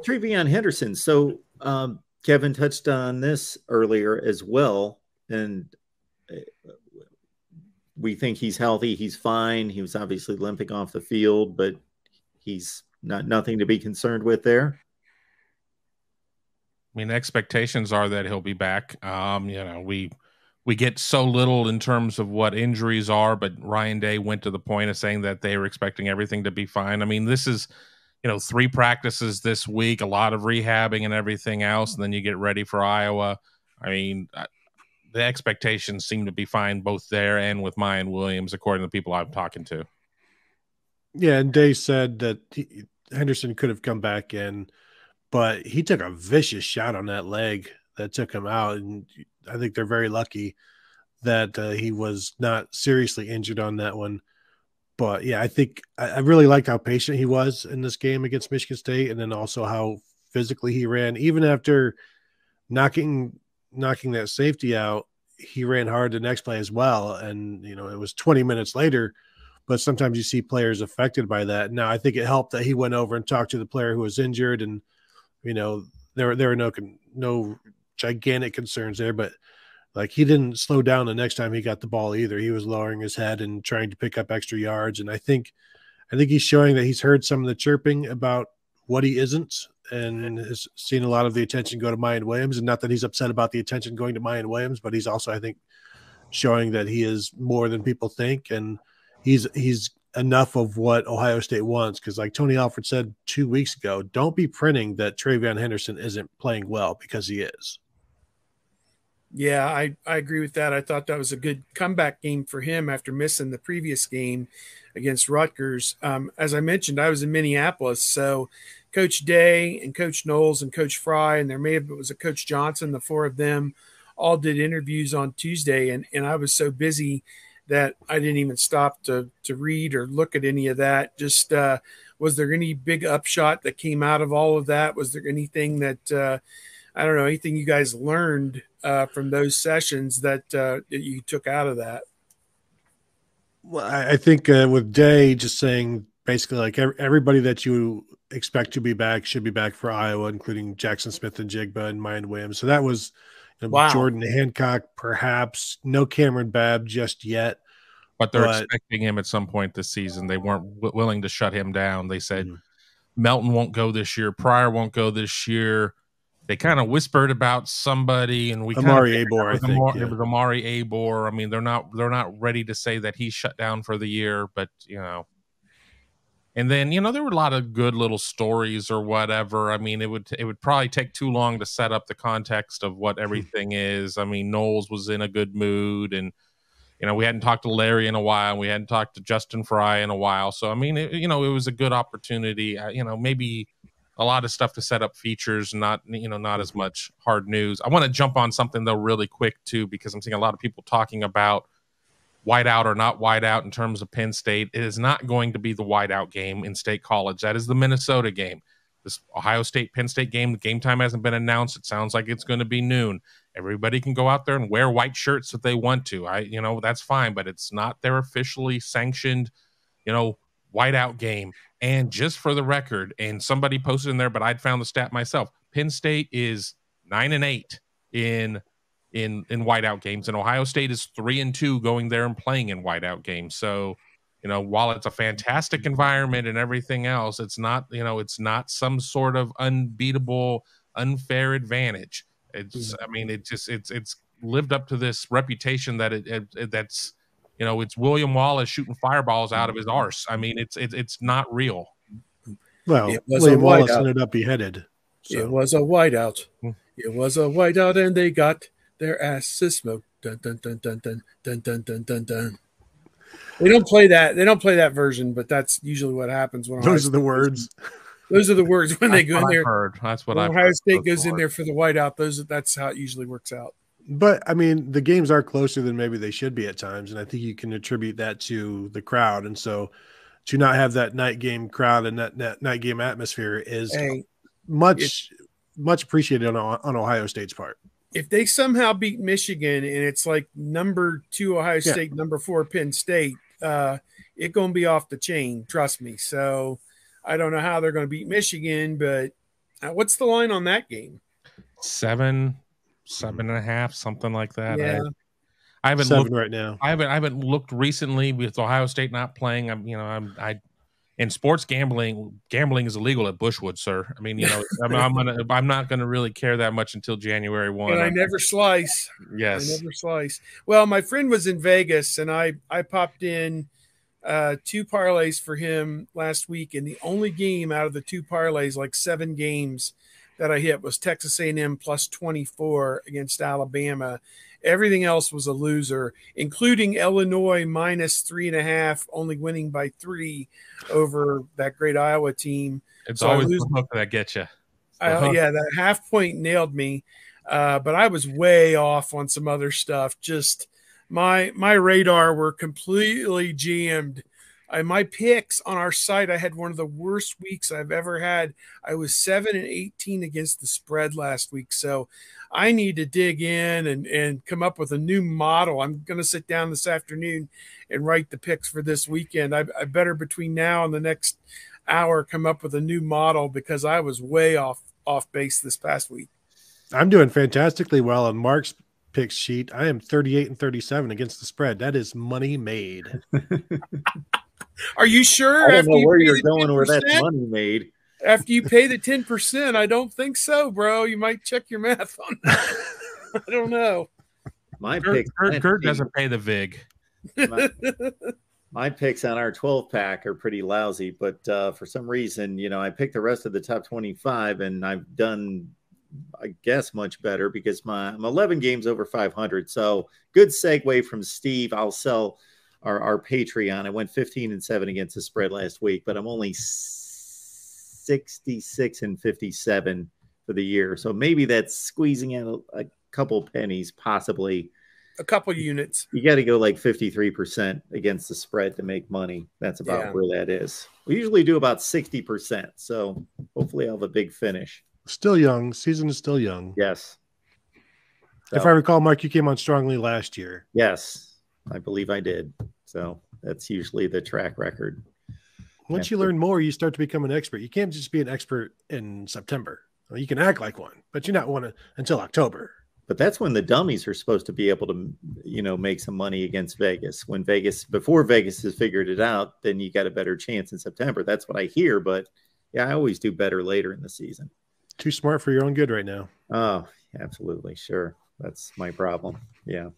Tre'Veyon Henderson. So Kevin touched on this earlier as well, and we think he's healthy. He's fine. He was obviously limping off the field, but he's nothing to be concerned with there. I mean, expectations are that he'll be back. We get so little in terms of what injuries are, but Ryan Day went to the point of saying that they were expecting everything to be fine. I mean, this is, 3 practices this week, a lot of rehabbing and everything else, and then you get ready for Iowa. I mean, the expectations seem to be fine both there and with Miyan Williams, according to the people I'm talking to. Yeah, and Day said that Henderson could have come back in, but he took a vicious shot on that leg that took him out, and I think they're very lucky that he was not seriously injured on that one. But yeah, I think I really liked how patient he was in this game against Michigan State, and then also how physically he ran. Even after knocking that safety out, he ran hard the next play as well. And it was 20 minutes later, but sometimes you see players affected by that. Now, I think it helped that he went over and talked to the player who was injured, and there were no gigantic concerns there, but like he didn't slow down the next time he got the ball either. He was lowering his head and trying to pick up extra yards. And I think he's showing that he's heard some of the chirping about what he isn't, and has seen a lot of the attention go to Miyan Williams. And not that he's upset about the attention going to Miyan Williams, but he's also, I think, showing that he is more than people think. And he's enough of what Ohio State wants. Cause like Tony Alford said 2 weeks ago, don't be printing that Tre'Veyon Henderson isn't playing well, because he is. Yeah, I agree with that. I thought that was a good comeback game for him after missing the previous game against Rutgers. As I mentioned, I was in Minneapolis, so Coach Day and Coach Knowles and Coach Fry, and it was a Coach Johnson, the 4 of them all did interviews on Tuesday, and I was so busy that I didn't even stop to read or look at any of that. Just was there any big upshot that came out of all of that? Was there anything that I don't know, anything you guys learned from those sessions that you took out of that? Well, I think with Day just saying basically like everybody that you expect to be back should be back for Iowa, including Jackson Smith-Njigba and Miyan Williams. So that was wow. Jordan Hancock, perhaps. No Cameron Babb just yet. But they're expecting him at some point this season. They weren't willing to shut him down. They said Melton won't go this year. Pryor won't go this year. They kind of whispered about somebody, and we Amari Abor, I think. It was Amari Abor. I mean, they're not ready to say that he's shut down for the year, but And then there were a lot of good little stories or whatever. I mean, it would probably take too long to set up the context of what everything is. I mean, Knowles was in a good mood, and we hadn't talked to Larry in a while, and we hadn't talked to Justin Fry in a while. So I mean, it was a good opportunity. Maybe a lot of stuff to set up features, not as much hard news. I want to jump on something though really quick too, because I'm seeing a lot of people talking about whiteout or not whiteout in terms of Penn State. It is not going to be the whiteout game in State College. That is the Minnesota game. This Ohio State Penn State game, the game time hasn't been announced. It sounds like it's going to be noon. Everybody can go out there and wear white shirts if they want to. That's fine, but it's not their officially sanctioned, whiteout game. And just for the record, and somebody posted in there, but I'd found the stat myself, Penn State is 9-8 in whiteout games, and Ohio State is 3-2 going there and playing in whiteout games. So, while it's a fantastic environment and everything else, it's not some sort of unbeatable, unfair advantage. It's lived up to this reputation that that's it's William Wallace shooting fireballs out of his arse. I mean, it's not real. Well, William Wallace ended up beheaded. So. It was a whiteout. It was a whiteout, and they got their asses smoked. Dun dun dun dun dun dun dun dun dun dun. They don't play that. They don't play that version, but that's usually what happens when those are the words. Those are the words when they go in there. That's what Ohio State goes in there for the whiteout. That's how it usually works out. But I mean, the games are closer than maybe they should be at times, and I think you can attribute that to the crowd. And so, to not have that night game crowd and that night game atmosphere is much appreciated on Ohio State's part. If they somehow beat Michigan and it's like number 2 Ohio State, number 4 Penn State, it's going to be off the chain. Trust me. So I don't know how they're going to beat Michigan, but What's the line on that game? 7.5, something like that. Yeah. I haven't 7 looked right now. I haven't looked recently with Ohio State not playing. I in sports gambling is illegal at Bushwood, sir. I mean, I'm not gonna really care that much until January 1. And I never slice. Yes. I never slice. Well, my friend was in Vegas, and I popped in 2 parlays for him last week, and the only game out of the 2 parlays, like 7 games that I hit, was Texas A&M plus 24 against Alabama. Everything else was a loser, including Illinois minus 3.5, only winning by 3 over that great Iowa team. It's always the hook that gets you. Yeah, that half point nailed me, but I was way off on some other stuff. Just my radar were completely jammed. My picks on our site, I had one of the worst weeks I've ever had. I was 7-18 against the spread last week, so I need to dig in and come up with a new model. I'm going to sit down this afternoon and write the picks for this weekend. I better between now and the next hour come up with a new model because I was way off base this past week. I'm doing fantastically well on Mark's pick sheet. I am 38-37 against the spread. That is money made. Are you sure? I don't know where you're going where that's money made. After you pay the 10%, I don't think so, bro. You might check your math on that. I don't know. My pick, Kurt doesn't pay the VIG. My picks on our 12-pack are pretty lousy, but for some reason, I picked the rest of the top 25, and I've done, I guess, much better because I'm 11 games over 500. So good segue from Steve. I'll sell our Patreon. I went 15-7 against the spread last week, but I'm only 66-57 for the year. So maybe that's squeezing out a couple pennies, possibly. A couple units. You got to go like 53% against the spread to make money. That's about where that is. We usually do about 60%. So hopefully I'll have a big finish. Still young. Season is still young. Yes. So, if I recall, Mark, you came on strongly last year. Yes, I believe I did. So that's usually the track record. Once you learn more, you start to become an expert. You can't just be an expert in September. Well, you can act like one, but you're not one until October. But that's when the dummies are supposed to be able to, make some money against Vegas. Before Vegas has figured it out, then you got a better chance in September. That's what I hear. But yeah, I always do better later in the season. Too smart for your own good right now. Oh, absolutely. Sure. That's my problem. Yeah.